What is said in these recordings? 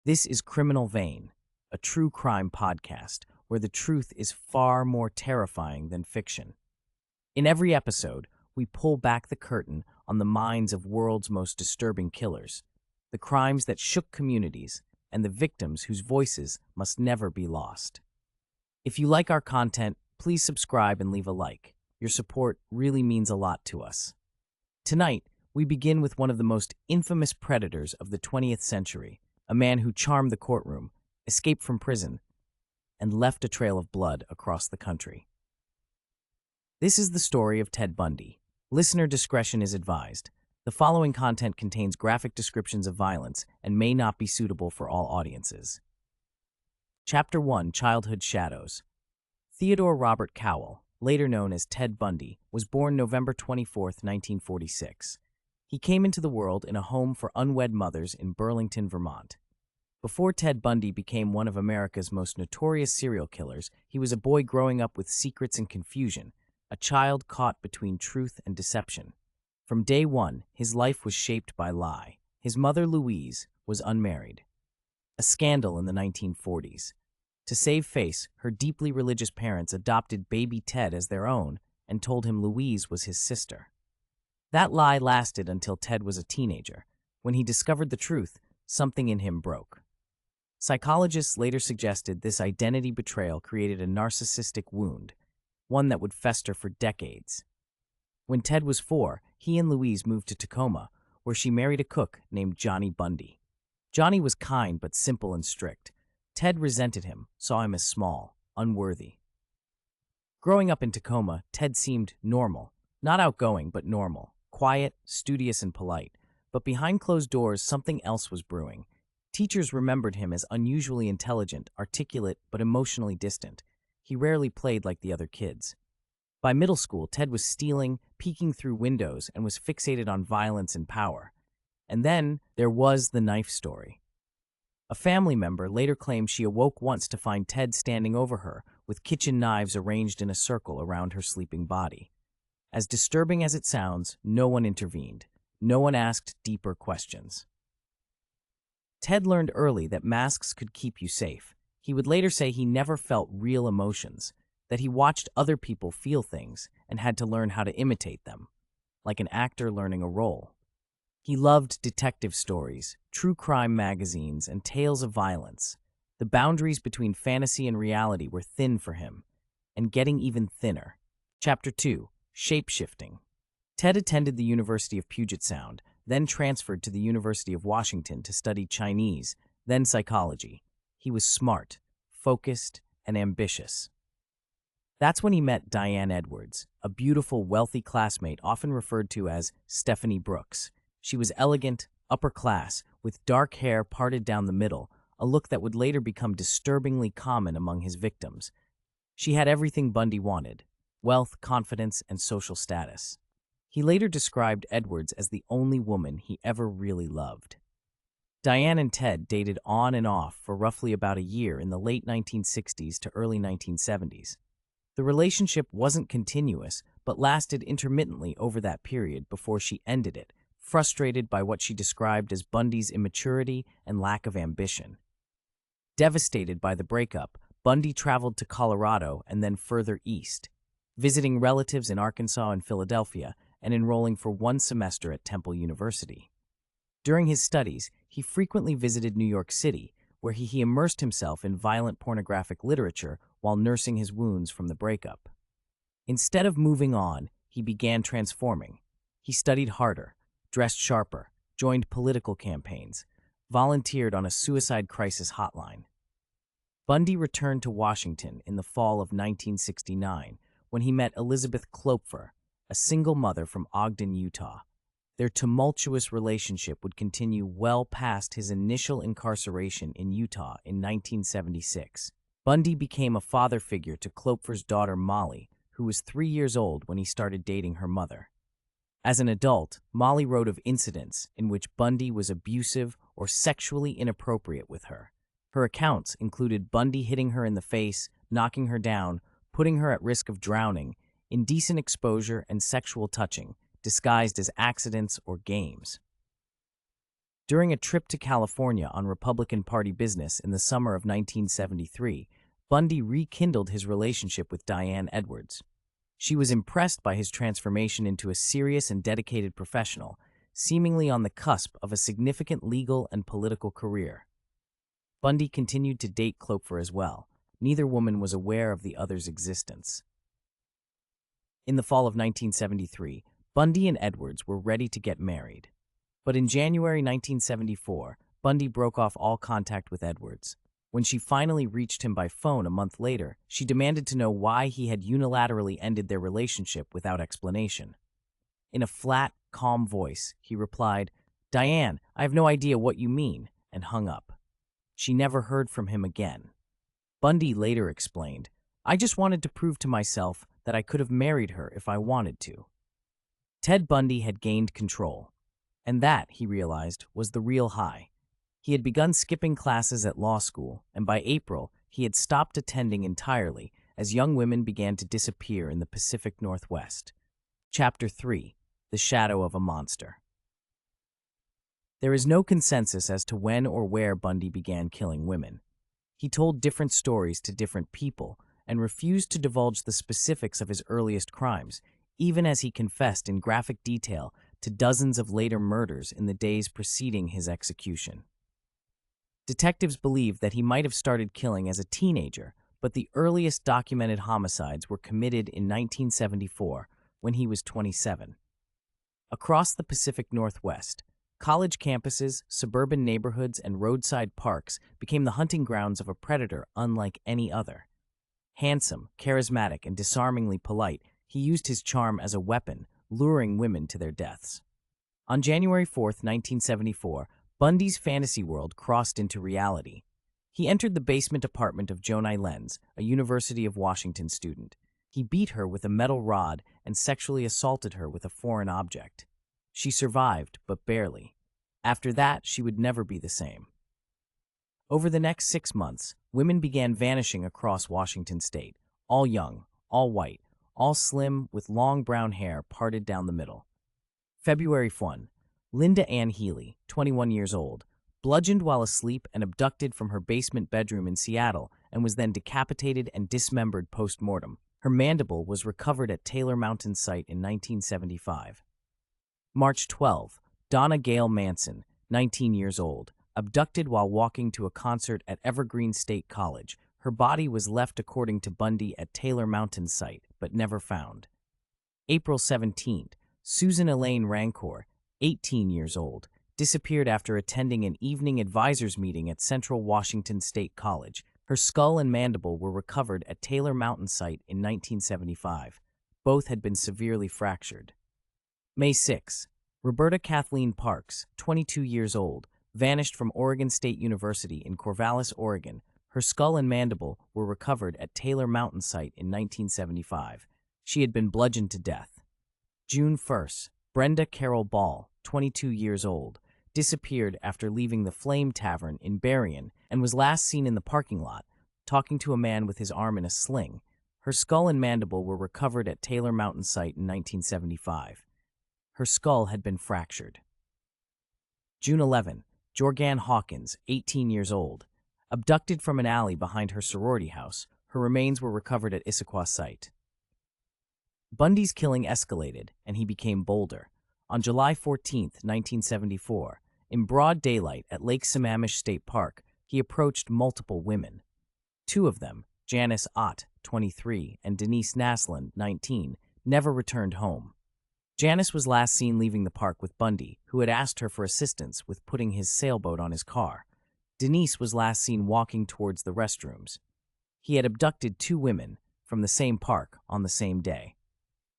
This is Criminal Vein, a true crime podcast where the truth is far more terrifying than fiction. In every episode, we pull back the curtain on the minds of world's most disturbing killers, the crimes that shook communities, and the victims whose voices must never be lost. If you like our content, please subscribe and leave a like. Your support really means a lot to us. Tonight, we begin with one of the most infamous predators of the 20th century, a man who charmed the courtroom, escaped from prison, and left a trail of blood across the country. This is the story of Ted Bundy. Listener discretion is advised. The following content contains graphic descriptions of violence and may not be suitable for all audiences. Chapter 1: Childhood Shadows. Theodore Robert Cowell, later known as Ted Bundy, was born November 24, 1946. He came into the world in a home for unwed mothers in Burlington, Vermont. Before Ted Bundy became one of America's most notorious serial killers, he was a boy growing up with secrets and confusion, a child caught between truth and deception. From day one, his life was shaped by lie. His mother, Louise, was unmarried. A scandal in the 1940s. To save face, her deeply religious parents adopted baby Ted as their own and told him Louise was his sister. That lie lasted until Ted was a teenager. When he discovered the truth, something in him broke. Psychologists later suggested this identity betrayal created a narcissistic wound, one that would fester for decades. When Ted was 4, he and Louise moved to Tacoma, where she married a cook named Johnny Bundy. Johnny was kind but simple and strict. Ted resented him, saw him as small, unworthy. Growing up in Tacoma, Ted seemed normal, not outgoing but normal, quiet, studious, and polite. But behind closed doors, something else was brewing. Teachers remembered him as unusually intelligent, articulate, but emotionally distant. He rarely played like the other kids. By middle school, Ted was stealing, peeking through windows, and was fixated on violence and power. And then there was the knife story. A family member later claimed she awoke once to find Ted standing over her, with kitchen knives arranged in a circle around her sleeping body. As disturbing as it sounds, no one intervened. No one asked deeper questions. Ted learned early that masks could keep you safe. He would later say he never felt real emotions, that he watched other people feel things and had to learn how to imitate them, like an actor learning a role. He loved detective stories, true crime magazines, and tales of violence. The boundaries between fantasy and reality were thin for him, and getting even thinner. Chapter 2: Shape-shifting. Ted attended the University of Puget Sound, then transferred to the University of Washington to study Chinese, then psychology. He was smart, focused, and ambitious. That's when he met Diane Edwards, a beautiful, wealthy classmate often referred to as Stephanie Brooks. She was elegant, upper class, with dark hair parted down the middle, a look that would later become disturbingly common among his victims. She had everything Bundy wanted: wealth, confidence, and social status. He later described Edwards as the only woman he ever really loved. Diane and Ted dated on and off for roughly about a year in the late 1960s to early 1970s. The relationship wasn't continuous, but lasted intermittently over that period before she ended it, frustrated by what she described as Bundy's immaturity and lack of ambition. Devastated by the breakup, Bundy traveled to Colorado and then further east, visiting relatives in Arkansas and Philadelphia, and enrolling for one semester at Temple University. During his studies, he frequently visited New York City, where he immersed himself in violent pornographic literature while nursing his wounds from the breakup. Instead of moving on, he began transforming. He studied harder, dressed sharper, joined political campaigns, volunteered on a suicide crisis hotline. Bundy returned to Washington in the fall of 1969 when he met Elizabeth Klopfer, a single mother from Ogden, Utah. Their tumultuous relationship would continue well past his initial incarceration in Utah in 1976. Bundy became a father figure to Klopfer's daughter Molly, who was 3 years old when he started dating her mother. As an adult, Molly wrote of incidents in which Bundy was abusive or sexually inappropriate with her. Her accounts included Bundy hitting her in the face, knocking her down, putting her at risk of drowning, indecent exposure, and sexual touching, disguised as accidents or games. During a trip to California on Republican Party business in the summer of 1973, Bundy rekindled his relationship with Diane Edwards. She was impressed by his transformation into a serious and dedicated professional, seemingly on the cusp of a significant legal and political career. Bundy continued to date Klopfer as well. Neither woman was aware of the other's existence. In the fall of 1973, Bundy and Edwards were ready to get married. But in January 1974, Bundy broke off all contact with Edwards. When she finally reached him by phone a month later, she demanded to know why he had unilaterally ended their relationship without explanation. In a flat, calm voice, he replied, "Diane, I have no idea what you mean," and hung up. She never heard from him again. Bundy later explained, "I just wanted to prove to myself that I could have married her if I wanted to." Ted Bundy had gained control, and that, he realized, was the real high. He had begun skipping classes at law school, and by April, he had stopped attending entirely as young women began to disappear in the Pacific Northwest. Chapter 3: The Shadow of a Monster. There is no consensus as to when or where Bundy began killing women. He told different stories to different people and refused to divulge the specifics of his earliest crimes, even as he confessed in graphic detail to dozens of later murders in the days preceding his execution. Detectives believe that he might have started killing as a teenager, but the earliest documented homicides were committed in 1974 when he was 27. Across the Pacific Northwest, college campuses, suburban neighborhoods, and roadside parks became the hunting grounds of a predator unlike any other. Handsome, charismatic, and disarmingly polite, he used his charm as a weapon, luring women to their deaths. On January 4, 1974, Bundy's fantasy world crossed into reality. He entered the basement apartment of Jonai Lenz, a University of Washington student. He beat her with a metal rod and sexually assaulted her with a foreign object. She survived, but barely. After that, she would never be the same. Over the next 6 months, women began vanishing across Washington state, all young, all white, all slim with long brown hair parted down the middle. February 1, Linda Ann Healy, 21 years old, bludgeoned while asleep and abducted from her basement bedroom in Seattle and was then decapitated and dismembered post-mortem. Her mandible was recovered at Taylor Mountain site in 1975. March 12, Donna Gail Manson, 19 years old, abducted while walking to a concert at Evergreen State College. Her body was left according to Bundy at Taylor Mountain site, but never found. April 17th, Susan Elaine Rancor, 18 years old, disappeared after attending an evening advisors meeting at Central Washington State College. Her skull and mandible were recovered at Taylor Mountain site in 1975. Both had been severely fractured. May 6, Roberta Kathleen Parks, 22 years old, vanished from Oregon State University in Corvallis, Oregon. Her skull and mandible were recovered at Taylor Mountain site in 1975. She had been bludgeoned to death. June 1st, Brenda Carol Ball, 22 years old, disappeared after leaving the Flame Tavern in Berrien and was last seen in the parking lot, talking to a man with his arm in a sling. Her skull and mandible were recovered at Taylor Mountain site in 1975. Her skull had been fractured. June 11, Jorgan Hawkins, 18 years old, abducted from an alley behind her sorority house. Her remains were recovered at Issaquah site. Bundy's killing escalated, and he became bolder. On July 14, 1974, in broad daylight at Lake Sammamish State Park, he approached multiple women. Two of them, Janice Ott, 23, and Denise Naslund, 19, never returned home. Janice was last seen leaving the park with Bundy, who had asked her for assistance with putting his sailboat on his car. Denise was last seen walking towards the restrooms. He had abducted two women from the same park on the same day.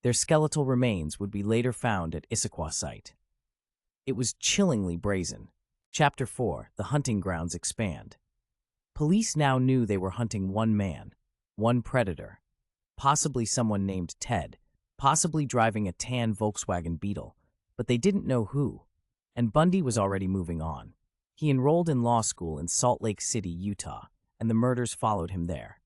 Their skeletal remains would be later found at Issaquah site. It was chillingly brazen. Chapter 4: The Hunting Grounds Expand. Police now knew they were hunting one man, one predator, possibly someone named Ted, possibly driving a tan Volkswagen Beetle, but they didn't know who, and Bundy was already moving on. He enrolled in law school in Salt Lake City, Utah, and the murders followed him there.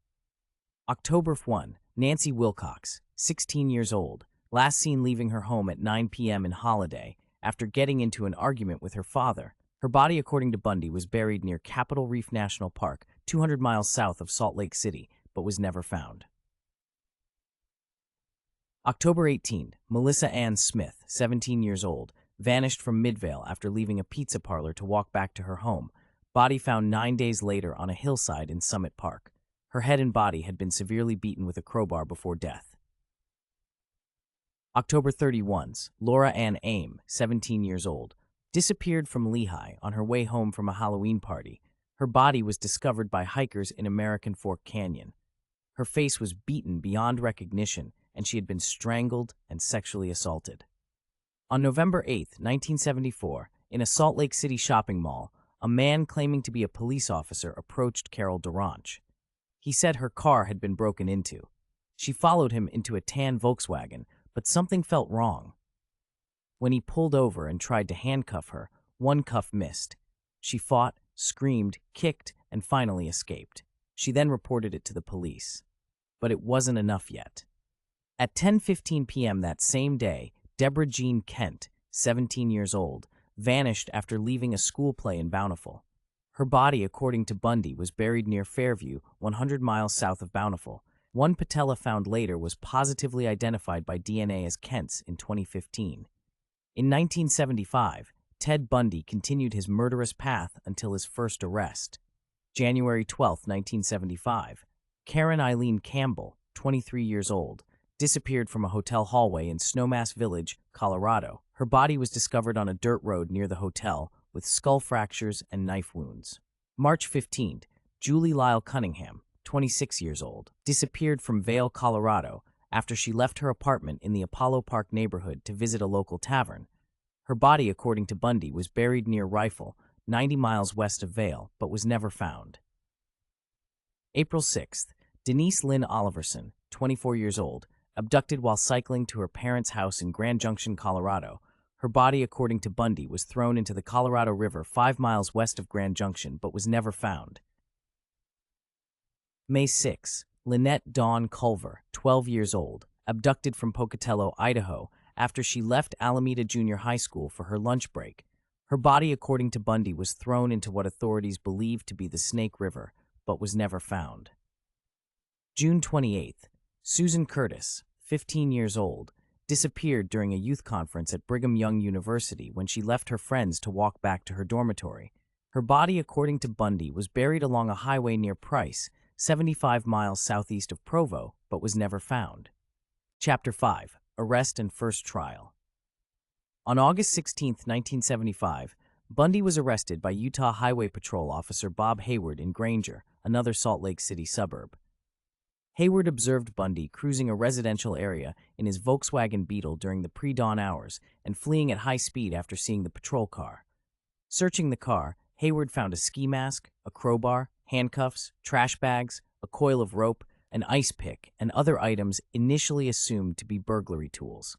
October 1, Nancy Wilcox, 16 years old, last seen leaving her home at 9 p.m. in Holiday after getting into an argument with her father, Her body, according to Bundy, was buried near Capitol Reef National Park, 200 miles south of Salt Lake City, but was never found. October 18, Melissa Ann Smith, 17 years old, vanished from Midvale after leaving a pizza parlor to walk back to her home. Body found 9 days later on a hillside in Summit Park. Her head and body had been severely beaten with a crowbar before death. October 31, Laura Ann Aim, 17 years old, disappeared from Lehigh on her way home from a Halloween party. Her body was discovered by hikers in American Fork Canyon. Her face was beaten beyond recognition, and she had been strangled and sexually assaulted. On November 8, 1974, in a Salt Lake City shopping mall, a man claiming to be a police officer approached Carol Duranch. He said her car had been broken into. She followed him into a tan Volkswagen, but something felt wrong. When he pulled over and tried to handcuff her, one cuff missed. She fought, screamed, kicked, and finally escaped. She then reported it to the police. But it wasn't enough yet. At 10:15 p.m. that same day, Deborah Jean Kent, 17 years old, vanished after leaving a school play in Bountiful. Her body, according to Bundy, was buried near Fairview, 100 miles south of Bountiful. One patella found later was positively identified by DNA as Kent's in 2015. In 1975, Ted Bundy continued his murderous path until his first arrest. January 12, 1975, Karen Eileen Campbell, 23 years old, disappeared from a hotel hallway in Snowmass Village, Colorado. Her body was discovered on a dirt road near the hotel with skull fractures and knife wounds. March 15, Julie Lyle Cunningham, 26 years old, disappeared from Vail, Colorado after she left her apartment in the Apollo Park neighborhood to visit a local tavern. Her body, according to Bundy, was buried near Rifle, 90 miles west of Vail, but was never found. April 6th, Denise Lynn Oliverson, 24 years old, abducted while cycling to her parents' house in Grand Junction, Colorado. Her body, according to Bundy, was thrown into the Colorado River 5 miles west of Grand Junction, but was never found. May 6, Lynette Dawn Culver, 12 years old, abducted from Pocatello, Idaho, after she left Alameda Junior High School for her lunch break. Her body, according to Bundy, was thrown into what authorities believed to be the Snake River, but was never found. June 28th, Susan Curtis, 15 years old, disappeared during a youth conference at Brigham Young University when she left her friends to walk back to her dormitory. Her body, according to Bundy, was buried along a highway near Price, 75 miles southeast of Provo, but was never found. Chapter 5. Arrest and First Trial. On August 16, 1975, Bundy was arrested by Utah Highway Patrol Officer Bob Hayward in Granger, another Salt Lake City suburb. Hayward observed Bundy cruising a residential area in his Volkswagen Beetle during the pre-dawn hours and fleeing at high speed after seeing the patrol car. Searching the car, Hayward found a ski mask, a crowbar, handcuffs, trash bags, a coil of rope, an ice pick, and other items initially assumed to be burglary tools.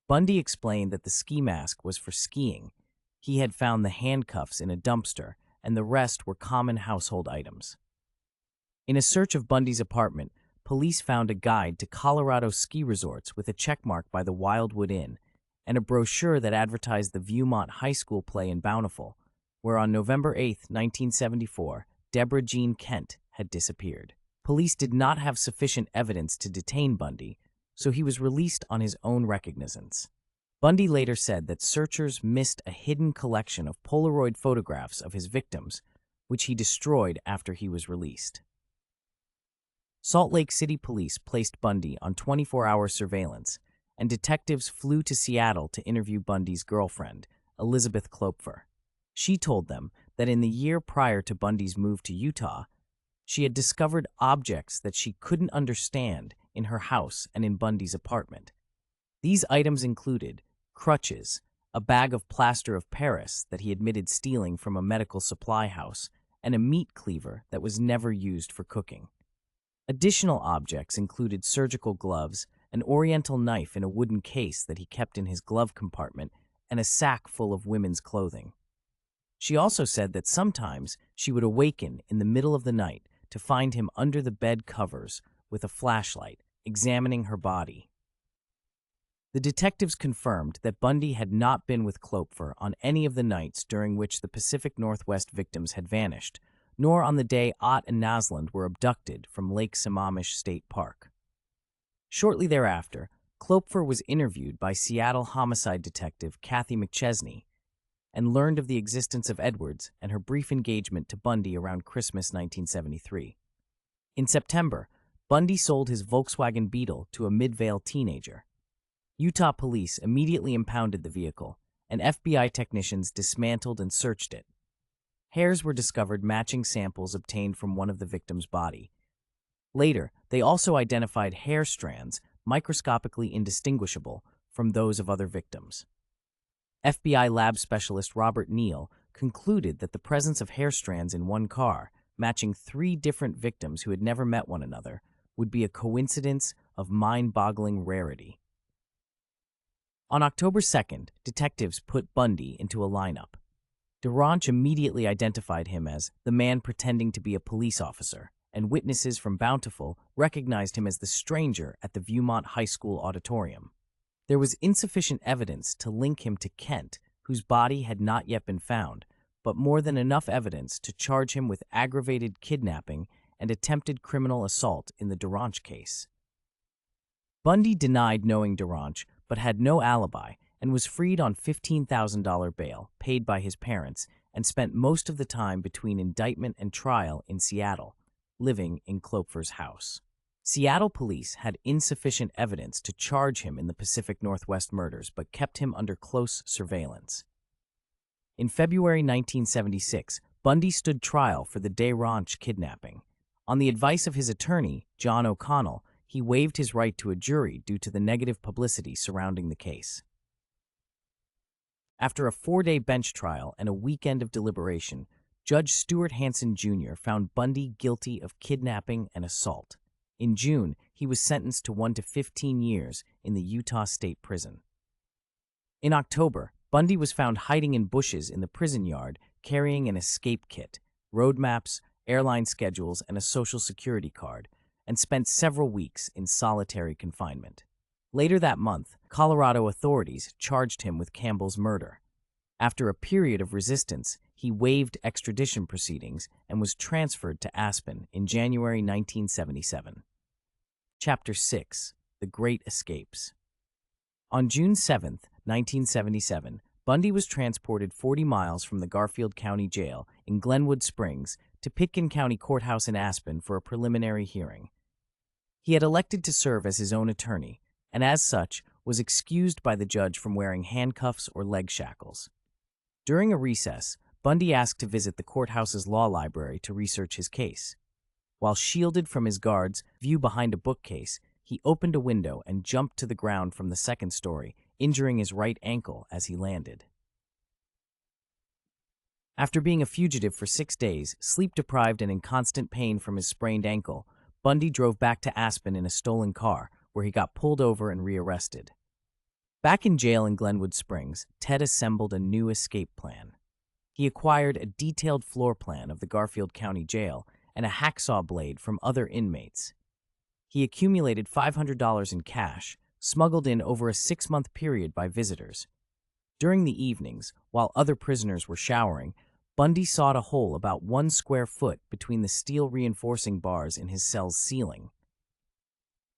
Bundy explained that the ski mask was for skiing. He had found the handcuffs in a dumpster, and the rest were common household items. In a search of Bundy's apartment, police found a guide to Colorado ski resorts with a checkmark by the Wildwood Inn and a brochure that advertised the Viewmont High School play in Bountiful, where on November 8, 1974, Deborah Jean Kent had disappeared. Police did not have sufficient evidence to detain Bundy, so he was released on his own recognizance. Bundy later said that searchers missed a hidden collection of Polaroid photographs of his victims, which he destroyed after he was released. Salt Lake City police placed Bundy on 24-hour surveillance, and detectives flew to Seattle to interview Bundy's girlfriend, Elizabeth Klopfer. She told them that in the year prior to Bundy's move to Utah, she had discovered objects that she couldn't understand in her house and in Bundy's apartment. These items included crutches, a bag of plaster of Paris that he admitted stealing from a medical supply house, and a meat cleaver that was never used for cooking. Additional objects included surgical gloves, an oriental knife in a wooden case that he kept in his glove compartment, and a sack full of women's clothing. She also said that sometimes she would awaken in the middle of the night to find him under the bed covers with a flashlight, examining her body. The detectives confirmed that Bundy had not been with Klopfer on any of the nights during which the Pacific Northwest victims had vanished, nor on the day Ott and Nasland were abducted from Lake Sammamish State Park. Shortly thereafter, Klopfer was interviewed by Seattle homicide detective Kathy McChesney and learned of the existence of Edwards and her brief engagement to Bundy around Christmas 1973. In September, Bundy sold his Volkswagen Beetle to a Midvale teenager. Utah police immediately impounded the vehicle, and FBI technicians dismantled and searched it. Hairs were discovered matching samples obtained from one of the victim's body. Later, they also identified hair strands microscopically indistinguishable from those of other victims. FBI lab specialist Robert Neal concluded that the presence of hair strands in one car, matching 3 different victims who had never met one another, would be a coincidence of mind-boggling rarity. On October 2nd, detectives put Bundy into a lineup. DeRanch immediately identified him as the man pretending to be a police officer, and witnesses from Bountiful recognized him as the stranger at the Viewmont High School auditorium. There was insufficient evidence to link him to Kent, whose body had not yet been found, but more than enough evidence to charge him with aggravated kidnapping and attempted criminal assault in the DeRanch case. Bundy denied knowing DeRanch, but had no alibi and was freed on $15,000 bail paid by his parents and spent most of the time between indictment and trial in Seattle, living in Klopfer's house. Seattle police had insufficient evidence to charge him in the Pacific Northwest murders but kept him under close surveillance. In February 1976, Bundy stood trial for the DeRanch kidnapping. On the advice of his attorney, John O'Connell, he waived his right to a jury due to the negative publicity surrounding the case. After a 4-day bench trial and a weekend of deliberation, Judge Stuart Hansen Jr. found Bundy guilty of kidnapping and assault. In June, he was sentenced to 1 to 15 years in the Utah State Prison. In October, Bundy was found hiding in bushes in the prison yard carrying an escape kit, road maps, airline schedules, and a Social Security card, and spent several weeks in solitary confinement. Later that month, Colorado authorities charged him with Campbell's murder. After a period of resistance, he waived extradition proceedings and was transferred to Aspen in January 1977. Chapter 6: The Great Escapes. On June 7, 1977, Bundy was transported 40 miles from the Garfield County Jail in Glenwood Springs to Pitkin County Courthouse in Aspen for a preliminary hearing. He had elected to serve as his own attorney, and as such was excused by the judge from wearing handcuffs or leg shackles. During a recess, Bundy asked to visit the courthouse's law library to research his case. While shielded from his guards' view behind a bookcase, he opened a window and jumped to the ground from the 2nd story, injuring his right ankle as he landed. After being a fugitive for 6 days, sleep-deprived and in constant pain from his sprained ankle, Bundy drove back to Aspen in a stolen car, where he got pulled over and rearrested. Back in jail in Glenwood Springs, Ted assembled a new escape plan. He acquired a detailed floor plan of the Garfield County Jail and a hacksaw blade from other inmates. He accumulated $500 in cash, smuggled in over a 6-month period by visitors. During the evenings, while other prisoners were showering, Bundy sawed a hole about 1 square foot between the steel reinforcing bars in his cell's ceiling.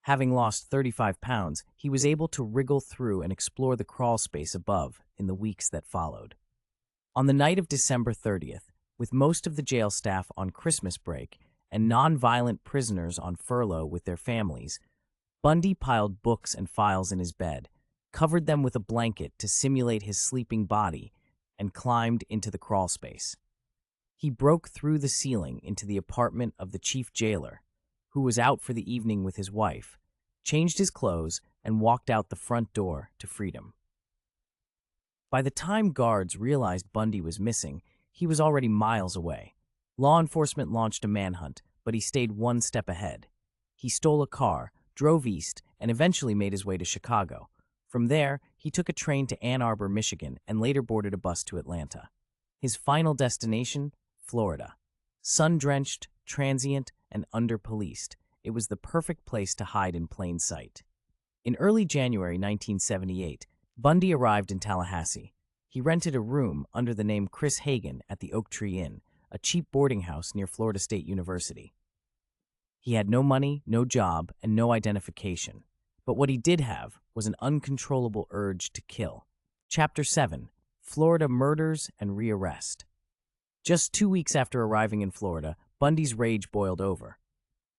Having lost 35 pounds, he was able to wriggle through and explore the crawl space above in the weeks that followed. On the night of December 30th, with most of the jail staff on Christmas break and non-violent prisoners on furlough with their families, Bundy piled books and files in his bed, covered them with a blanket to simulate his sleeping body, and climbed into the crawl space. He broke through the ceiling into the apartment of the chief jailer, who was out for the evening with his wife, changed his clothes, and walked out the front door to freedom. By the time guards realized Bundy was missing, he was already miles away. Law enforcement launched a manhunt, but he stayed 1 step ahead. He stole a car, drove east, and eventually made his way to Chicago. From there, he took a train to Ann Arbor, Michigan, and later boarded a bus to Atlanta. His final destination? Florida. Sun-drenched, transient, and under-policed, it was the perfect place to hide in plain sight. In early January 1978, Bundy arrived in Tallahassee. He rented a room under the name Chris Hagen at the Oak Tree Inn, a cheap boarding house near Florida State University. He had no money, no job, and no identification. But what he did have was an uncontrollable urge to kill. Chapter 7: Florida Murders and Rearrest. Just 2 weeks after arriving in Florida, Bundy's rage boiled over.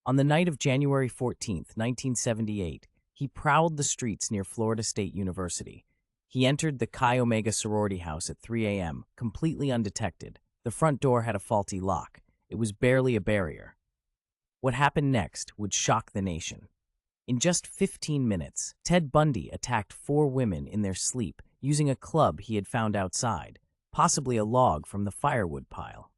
On the night of January 14, 1978, he prowled the streets near Florida State University. He entered the Chi Omega sorority house at 3 a.m., completely undetected. The front door had a faulty lock. It was barely a barrier. What happened next would shock the nation. In just 15 minutes, Ted Bundy attacked 4 women in their sleep using a club he had found outside, possibly a log from the firewood pile.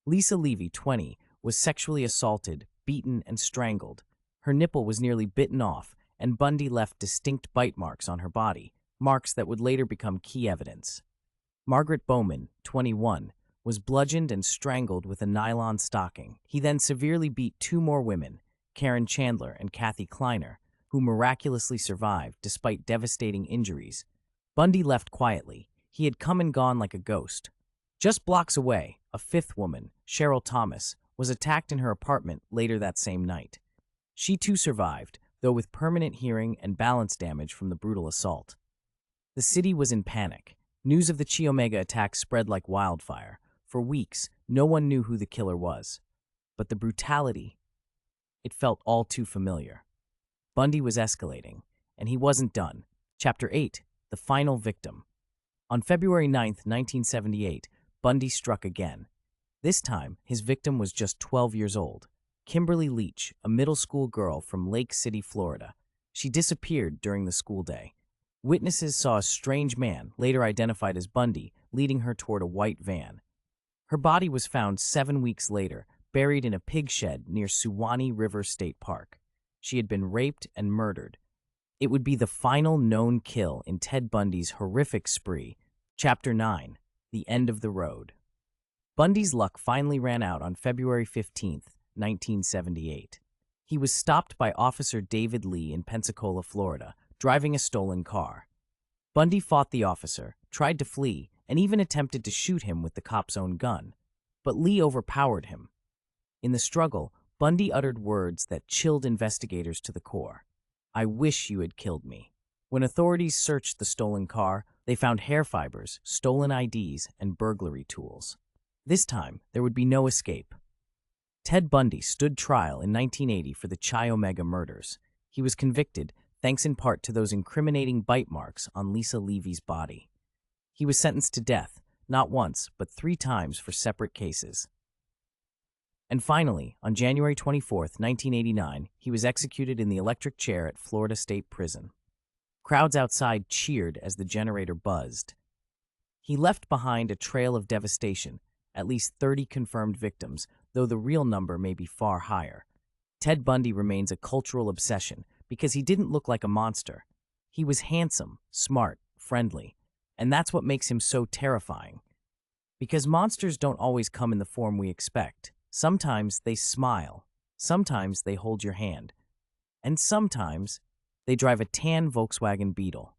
Lisa Levy, 20, was sexually assaulted, beaten, and strangled. Her nipple was nearly bitten off, and Bundy left distinct bite marks on her body, marks that would later become key evidence. Margaret Bowman, 21, was bludgeoned and strangled with a nylon stocking. He then severely beat 2 more women, Karen Chandler and Kathy Kleiner, who miraculously survived despite devastating injuries. Bundy left quietly. He had come and gone like a ghost. Just blocks away, a 5th woman, Cheryl Thomas, was attacked in her apartment later that same night. She too survived, though with permanent hearing and balance damage from the brutal assault. The city was in panic. News of the Chi Omega attack spread like wildfire. For weeks, no one knew who the killer was. But the brutality, it felt all too familiar. Bundy was escalating, and he wasn't done. Chapter 8: The Final Victim. On February 9, 1978, Bundy struck again. This time, his victim was just 12 years old. Kimberly Leach, a middle school girl from Lake City, Florida. She disappeared during the school day. Witnesses saw a strange man, later identified as Bundy, leading her toward a white van. Her body was found 7 weeks later, buried in a pig shed near Suwannee River State Park. She had been raped and murdered. It would be the final known kill in Ted Bundy's horrific spree. Chapter 9: The End of the Road. Bundy's luck finally ran out on February 15, 1978. He was stopped by Officer David Lee in Pensacola, Florida, driving a stolen car. Bundy fought the officer, tried to flee, and even attempted to shoot him with the cop's own gun. But Lee overpowered him. In the struggle, Bundy uttered words that chilled investigators to the core. "I wish you had killed me." When authorities searched the stolen car, they found hair fibers, stolen IDs, and burglary tools. This time, there would be no escape. Ted Bundy stood trial in 1980 for the Chi Omega murders. He was convicted, thanks in part to those incriminating bite marks on Lisa Levy's body. He was sentenced to death, not once, but 3 times for separate cases. And finally, on January 24, 1989, he was executed in the electric chair at Florida State Prison. Crowds outside cheered as the generator buzzed. He left behind a trail of devastation, at least 30 confirmed victims, though the real number may be far higher. Ted Bundy remains a cultural obsession because he didn't look like a monster. He was handsome, smart, friendly, and that's what makes him so terrifying. Because monsters don't always come in the form we expect. Sometimes they smile, sometimes they hold your hand, and sometimes they drive a tan Volkswagen Beetle.